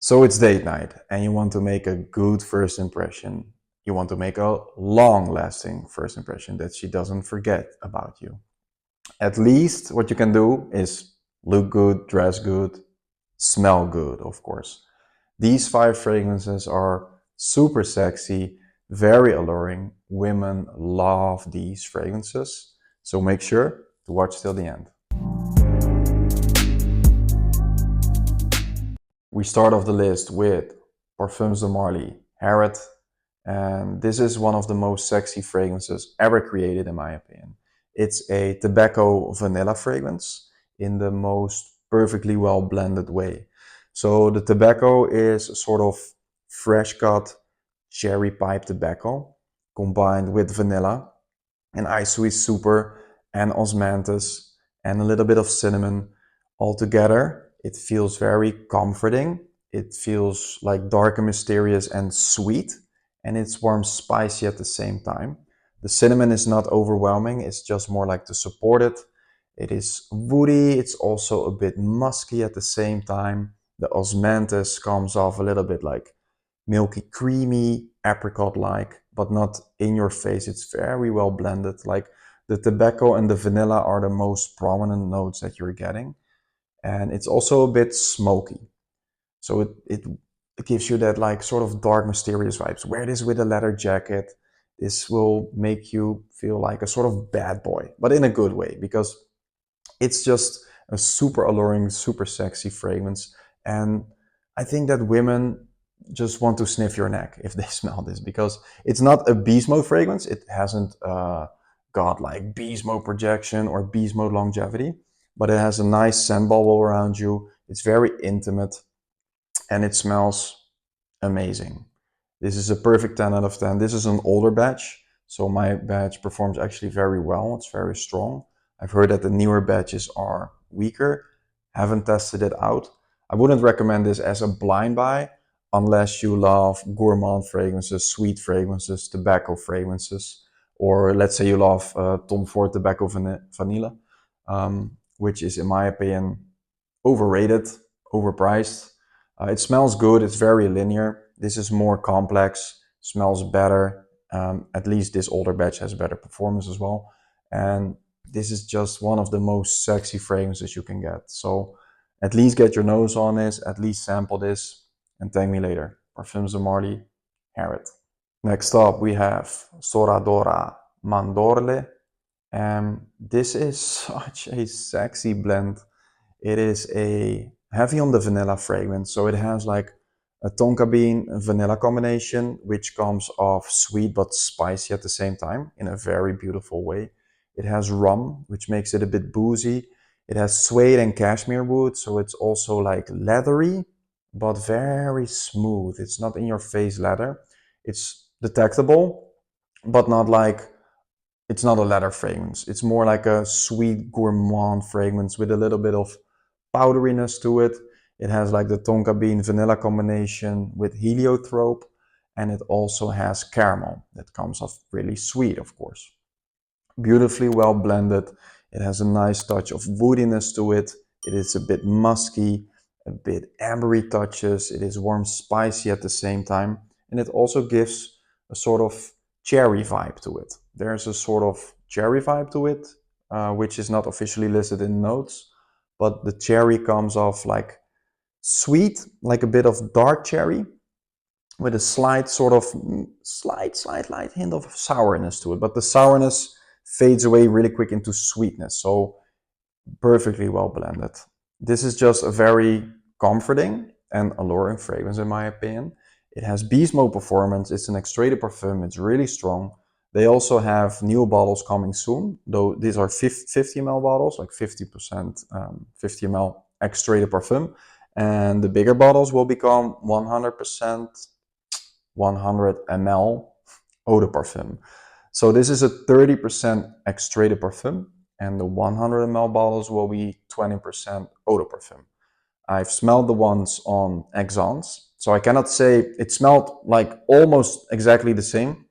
So it's date night and you want to make a good first impression. You want to make a long lasting first impression that she doesn't forget about you. At least what you can do is look good, dress good, smell good, of course. These 5 fragrances are super sexy, very alluring. Women love these fragrances. So make sure to watch till the end. We start off the list with Parfums de Marly Harrod, and this is one of the most sexy fragrances ever created in my opinion. It's a tobacco vanilla fragrance in the most perfectly well blended way. So the tobacco is a sort of fresh cut cherry pipe tobacco combined with vanilla and iSweet Super and osmanthus and a little bit of cinnamon. All together, it feels very comforting. It feels like dark and mysterious and sweet, and it's warm, spicy at the same time. The cinnamon is not overwhelming, it's just more like to support it. It is woody, it's also a bit musky at the same time. The osmanthus comes off a little bit like milky, creamy, apricot-like, but not in your face. It's very well blended. Like the tobacco and the vanilla are the most prominent notes that you're getting. And it's also a bit smoky. So it gives you that like sort of dark, mysterious vibes. Wear this with a leather jacket. This will make you feel like a sort of bad boy, but in a good way, because it's just a super alluring, super sexy fragrance. And I think that women just want to sniff your neck if they smell this, because it's not a beast mode fragrance. It hasn't got like beast mode projection or beast mode longevity, but it has a nice scent bubble around you. It's very intimate and it smells amazing. This is a perfect 10 out of 10. This is an older batch, so my batch performs actually very well. It's very strong. I've heard that the newer batches are weaker. Haven't tested it out. I wouldn't recommend this as a blind buy unless you love gourmand fragrances, sweet fragrances, tobacco fragrances, or let's say you love Tom Ford Tobacco Vanilla, which is in my opinion overrated, overpriced. It smells good, it's very linear. This is more complex, smells better. At least this older batch has better performance as well. And this is just one of the most sexy fragrances you can get. So at least get your nose on this, at least sample this, and thank me later. Parfums de Marly Harrod. Next up we have Sora Dora Mandorle. And this is such a sexy blend. It is a heavy on the vanilla fragrance, so it has like a tonka bean vanilla combination, which comes off sweet but spicy at the same time in a very beautiful way. It has rum, which makes it a bit boozy. It has suede and cashmere wood, so it's also like leathery, but very smooth. It's not in your face leather. It's detectable, but not like, it's not a leather fragrance. It's more like a sweet gourmand fragrance with a little bit of powderiness to it. It has like the tonka bean vanilla combination with heliotrope, and it also has caramel that comes off really sweet, of course. Beautifully well blended. It has a nice touch of woodiness to it. It is a bit musky, a bit ambery touches. It is warm, spicy at the same time, and it also gives a sort of cherry vibe to it. There's a sort of cherry vibe to it, which is not officially listed in notes, but the cherry comes off like sweet, like a bit of dark cherry, with a slight sort of slight light hint of sourness to it. But the sourness fades away really quick into sweetness, so perfectly well blended. This is just a very comforting and alluring fragrance in my opinion. It has beast mode performance. It's an extrait parfum. It's really strong. They also have new bottles coming soon, though these are 50 ml bottles, like 50%, 50 ml extrait parfum. And the bigger bottles will become 100% 100 ml eau de parfum. So this is a 30% extrait parfum, and the 100 ml bottles will be 20% eau de parfum. I've smelled the ones on Exans, so I cannot say, it smelled like almost exactly the same.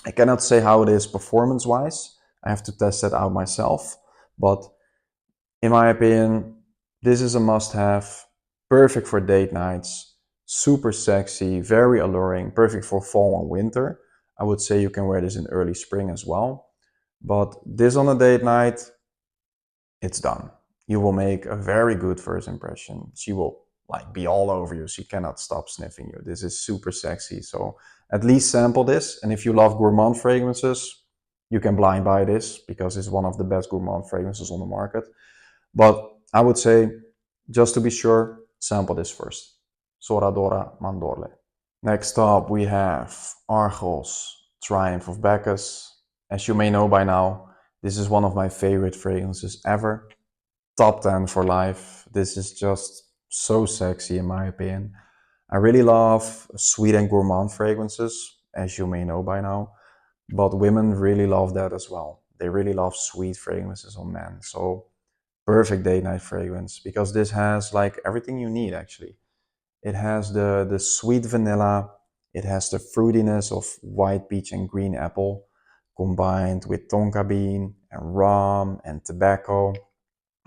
I cannot say how it is performance-wise. I have to test that out myself. But in my opinion, this is a must-have, perfect for date nights, Super sexy, very alluring, perfect for fall and winter. I would say you can wear this in early spring as well. But this on a date night, it's done. You will make a very good first impression. She will like be all over you. She cannot stop sniffing you. This is super sexy. So at least sample this. And if you love gourmand fragrances, you can blind buy this because it's one of the best gourmand fragrances on the market. But I would say, just to be sure, sample this first. Sora Dora Mandorle. Next up, we have Argos, Triumph of Bacchus. As you may know by now, this is one of my favorite fragrances ever. Top 10 for life. This is just so sexy in my opinion. I really love sweet and gourmand fragrances, as you may know by now. But women really love that as well. They really love sweet fragrances on men. So perfect date night fragrance because this has like everything you need actually. It has the sweet vanilla, it has the fruitiness of white peach and green apple combined with tonka bean and rum and tobacco.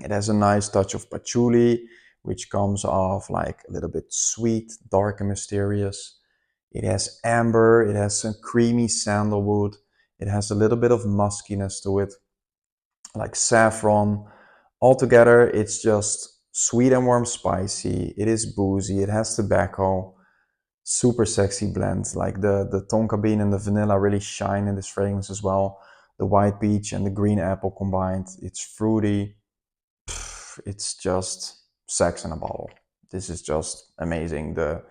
It has a nice touch of patchouli, which comes off like a little bit sweet, dark and mysterious. It has amber, it has some creamy sandalwood, it has a little bit of muskiness to it, like saffron. Altogether, it's just sweet and warm spicy. It is boozy, it has tobacco, super sexy blend. Like the tonka bean and the vanilla really shine in this fragrance as well. The white peach and the green apple combined, it's fruity. It's just sex in a bottle. This is just amazing. The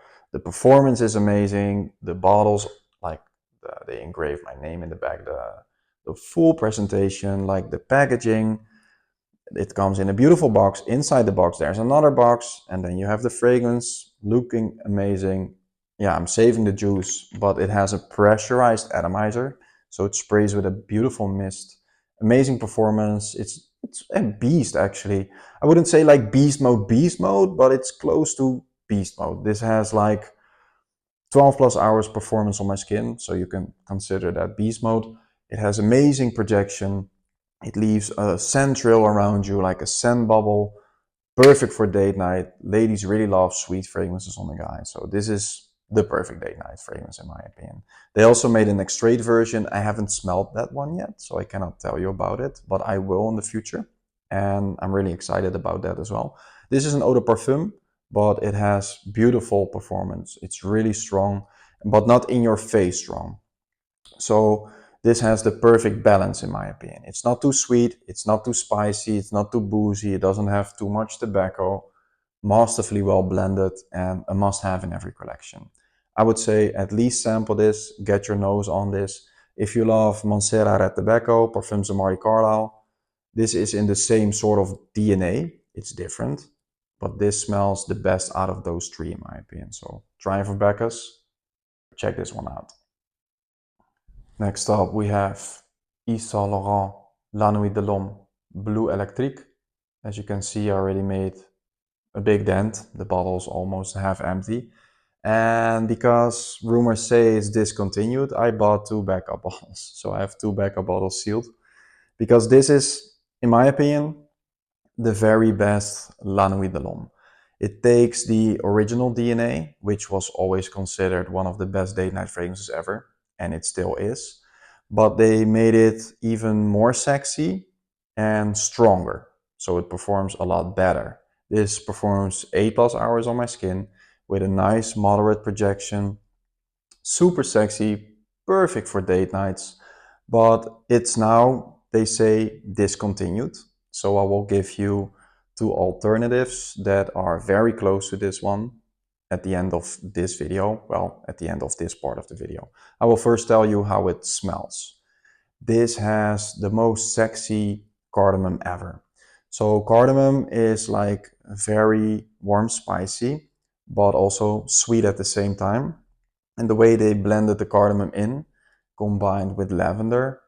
performance is amazing. The bottles, like they engrave my name in the back. The full presentation, like the packaging. It comes in a beautiful box. Inside the box, there's another box, and then you have the fragrance looking amazing. Yeah, I'm saving the juice, but it has a pressurized atomizer, so it sprays with a beautiful mist. Amazing performance. It's a beast actually. I wouldn't say like beast mode, but it's close to beast mode. This has like 12 plus hours performance on my skin, so you can consider that beast mode. It has amazing projection. It leaves a scent trail around you like a scent bubble. Perfect for date night. Ladies really love sweet fragrances on the guy, so this is the perfect date night fragrance in my opinion. They also made an extrait version. I haven't smelled that one yet, so I cannot tell you about it, but I will in the future, and I'm really excited about that as well. This is an eau de parfum, but it has beautiful performance. It's really strong, but not in your face strong. So this has the perfect balance in my opinion. It's not too sweet, it's not too spicy, it's not too boozy, it doesn't have too much tobacco, masterfully well blended, and a must-have in every collection. I would say at least sample this, get your nose on this. If you love Montserrat Red Tobacco, Parfums de Marie Carlisle, this is in the same sort of DNA. It's different, but this smells the best out of those three in my opinion. So Triumph of Bacchus, check this one out. Next up, we have Yves Saint Laurent La Nuit de l'Homme Bleu Electrique. As you can see, I already made a big dent. The bottle's almost half empty. And because rumors say it's discontinued, I bought 2 backup bottles. So I have 2 backup bottles sealed. Because this is, in my opinion, the very best La Nuit de l'Homme. It takes the original DNA, which was always considered one of the best date night fragrances ever, and it still is, but they made it even more sexy and stronger, so it performs a lot better. This performs 8 plus hours on my skin with a nice moderate projection, super sexy, perfect for date nights, but it's now, they say, discontinued. So I will give you 2 alternatives that are very close to this one at the end of this video. Well, at the end of this part of the video. I will first tell you how it smells. This has the most sexy cardamom ever. So cardamom is like very warm, spicy, but also sweet at the same time. And the way they blended the cardamom in, combined with lavender,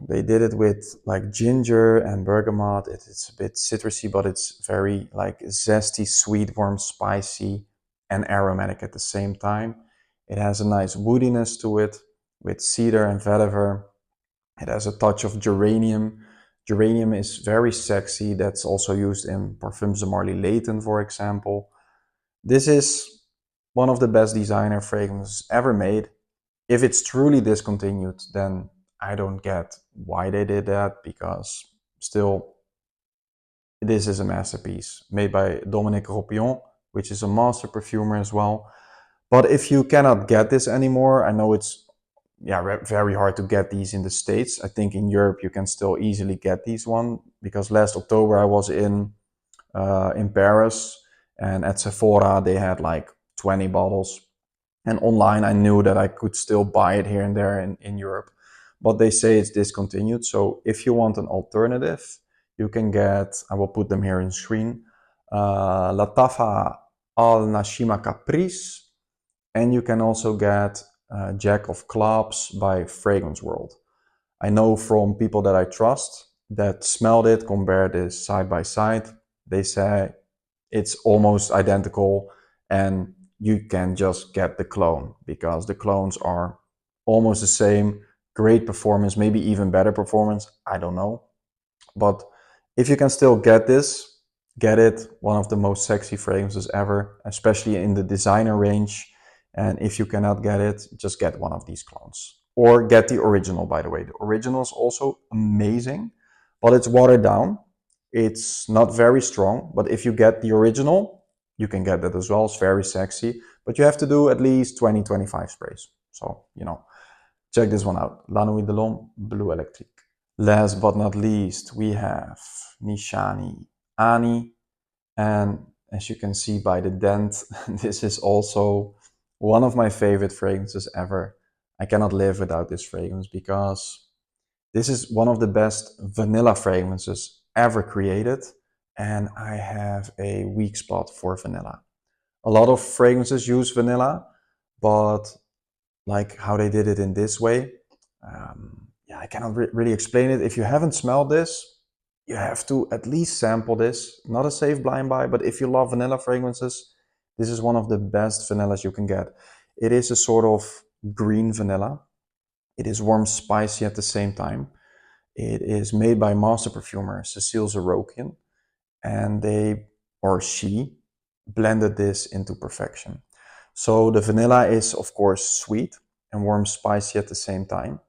they did it with like ginger and bergamot. It's a bit citrusy, but it's very like zesty, sweet, warm, spicy, and aromatic at the same time. It has a nice woodiness to it with cedar and vetiver. It has a touch of geranium. Geranium is very sexy. That's also used in Parfums de Marly Layton, for example. This is one of the best designer fragrances ever made. If it's truly discontinued, then I don't get why they did that, because still, this is a masterpiece made by Dominique Ropion, which is a master perfumer as well. But if you cannot get this anymore, I know it's very hard to get these in the States. I think in Europe you can still easily get these one, because last October I was in Paris, and at Sephora they had like 20 bottles, and online I knew that I could still buy it here and there in Europe, but they say it's discontinued. So if you want an alternative, you can get, I will put them here in screen, Latafa Al Nashima Caprice, and you can also get Jack of Clubs by Fragrance World. I know from people that I trust that smelled it, compared this side by side, they say it's almost identical, and you can just get the clone, because the clones are almost the same. Great performance, maybe even better performance, I don't know. But if you can still get this, get it. One of the most sexy fragrances ever, especially in the designer range. And if you cannot get it, just get one of these clones. Or get the original, by the way. The original is also amazing, but it's watered down. It's not very strong, but if you get the original, you can get that as well. It's very sexy, but you have to do at least 20-25 sprays. So, check this one out. La Nuit de l'Homme, Bleu Electrique. Last but not least, we have Nishane Ani. And as you can see by the dent, this is also one of my favorite fragrances ever. I cannot live without this fragrance, because this is one of the best vanilla fragrances ever created. And I have a weak spot for vanilla. A lot of fragrances use vanilla, but like how they did it in this way, I cannot really explain it. If you haven't smelled this, you have to at least sample this. Not a safe blind buy, but if you love vanilla fragrances, this is one of the best vanillas you can get. It is a sort of green vanilla. It is warm, spicy at the same time. It is made by master perfumer Cecile Zarokian, and they, or she, blended this into perfection. So the vanilla is of course sweet and warm, spicy at the same time.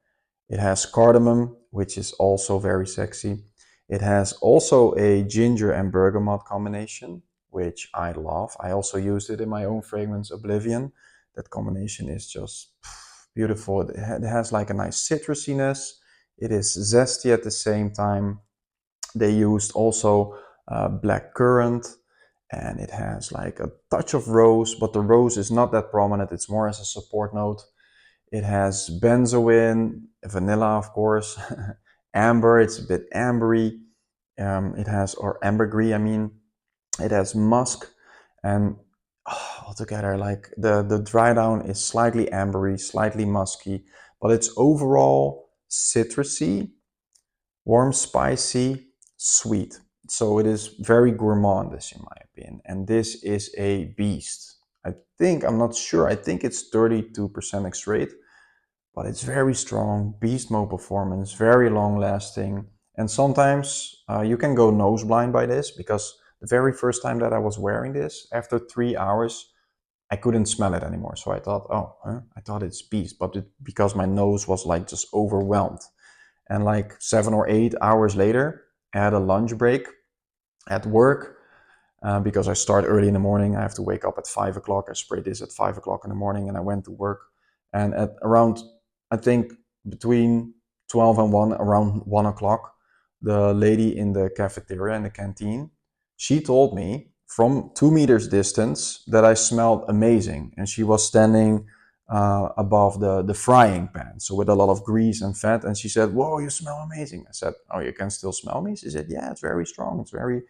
It has cardamom, which is also very sexy. It has also a ginger and bergamot combination, which I love. I also used it in my own fragrance, Oblivion. That combination is just beautiful. It has like a nice citrusiness. It is zesty at the same time. They used also black currant, and it has like a touch of rose, but the rose is not that prominent. It's more as a support note. It has benzoin, vanilla, of course, amber. It's a bit ambery. It has, or ambergris, I mean. It has musk, and altogether, like the dry down is slightly ambery, slightly musky, but it's overall citrusy, warm, spicy, sweet. So it is very gourmandish in my opinion, and this is a beast. I'm not sure, I think it's 32% extrait, but it's very strong, beast mode performance, very long lasting. And sometimes you can go nose blind by this, because the very first time that I was wearing this, after 3 hours, I couldn't smell it anymore. So I thought, I thought it's beast, but because my nose was like just overwhelmed. And like 7 or 8 hours later, I had a lunch break at work, because I start early in the morning. I have to wake up at 5 o'clock. I sprayed this at 5 o'clock in the morning, and I went to work. And at around, I think between 12 and 1, around 1 o'clock, the lady in the cafeteria, in the canteen, she told me from 2 meters distance that I smelled amazing. And she was standing above the frying pan, so with a lot of grease and fat. And she said, "Whoa, you smell amazing." I said, "Oh, you can still smell me?" She said, "Yeah, it's very strong. It's very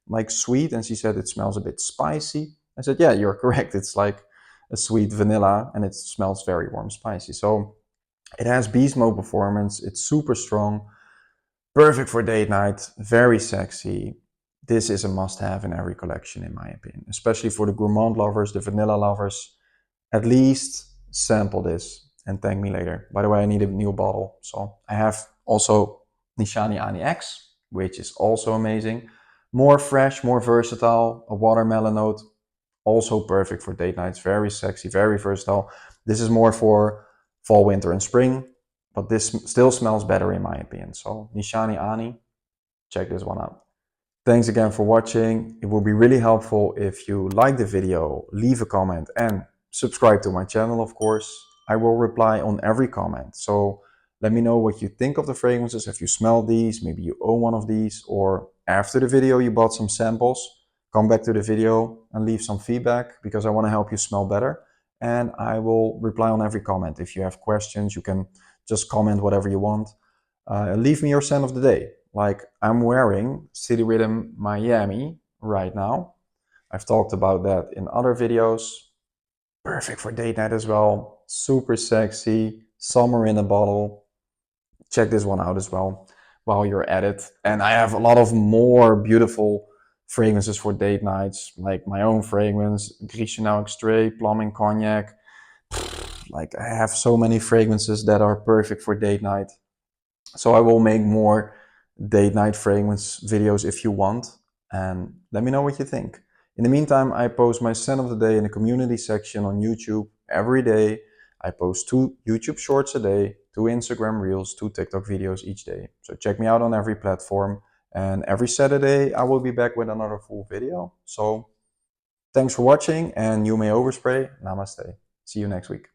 like sweet." And she said, "It smells a bit spicy." I said, "Yeah, you're correct. It's like a sweet vanilla, and it smells very warm, spicy." So it has beast mode performance. It's super strong, perfect for date night, very sexy. This is a must-have in every collection, in my opinion, especially for the gourmand lovers, the vanilla lovers. At least sample this and thank me later. By the way, I need a new bottle. So I have also Nishane Ani X, which is also amazing. More fresh, more versatile, a watermelon note, Also perfect for date nights, very sexy, very versatile. This is more for fall, winter, and spring, but this still smells better in my opinion. So Nishane Ani, check this one out. Thanks again for watching. It will be really helpful if you like the video, leave a comment and subscribe to my channel, of course. I will reply on every comment. So let me know what you think of the fragrances. If you smell these, maybe you own one of these, or after the video you bought some samples, come back to the video and leave some feedback because I want to help you smell better. And I will reply on every comment. If you have questions, you can just comment whatever you want. Leave me your scent of the day. Like I'm wearing City Rhythm Miami right now. I've talked about that in other videos. Perfect for date night as well. Super sexy. Summer in a bottle. Check this one out as well while you're at it. And I have a lot of more beautiful fragrances for date nights, like my own fragrance, Gris Chanel Extrait, Plumbing Cognac. Like I have so many fragrances that are perfect for date night. So I will make more date night fragrance videos if you want, and let me know what you think. In the meantime, I post my scent of the day in the community section on YouTube every day. I post 2 YouTube shorts a day, 2 Instagram reels, 2 TikTok videos each day. So check me out on every platform, and every Saturday I will be back with another full video. So thanks for watching, and you may overspray. Namaste. See you next week.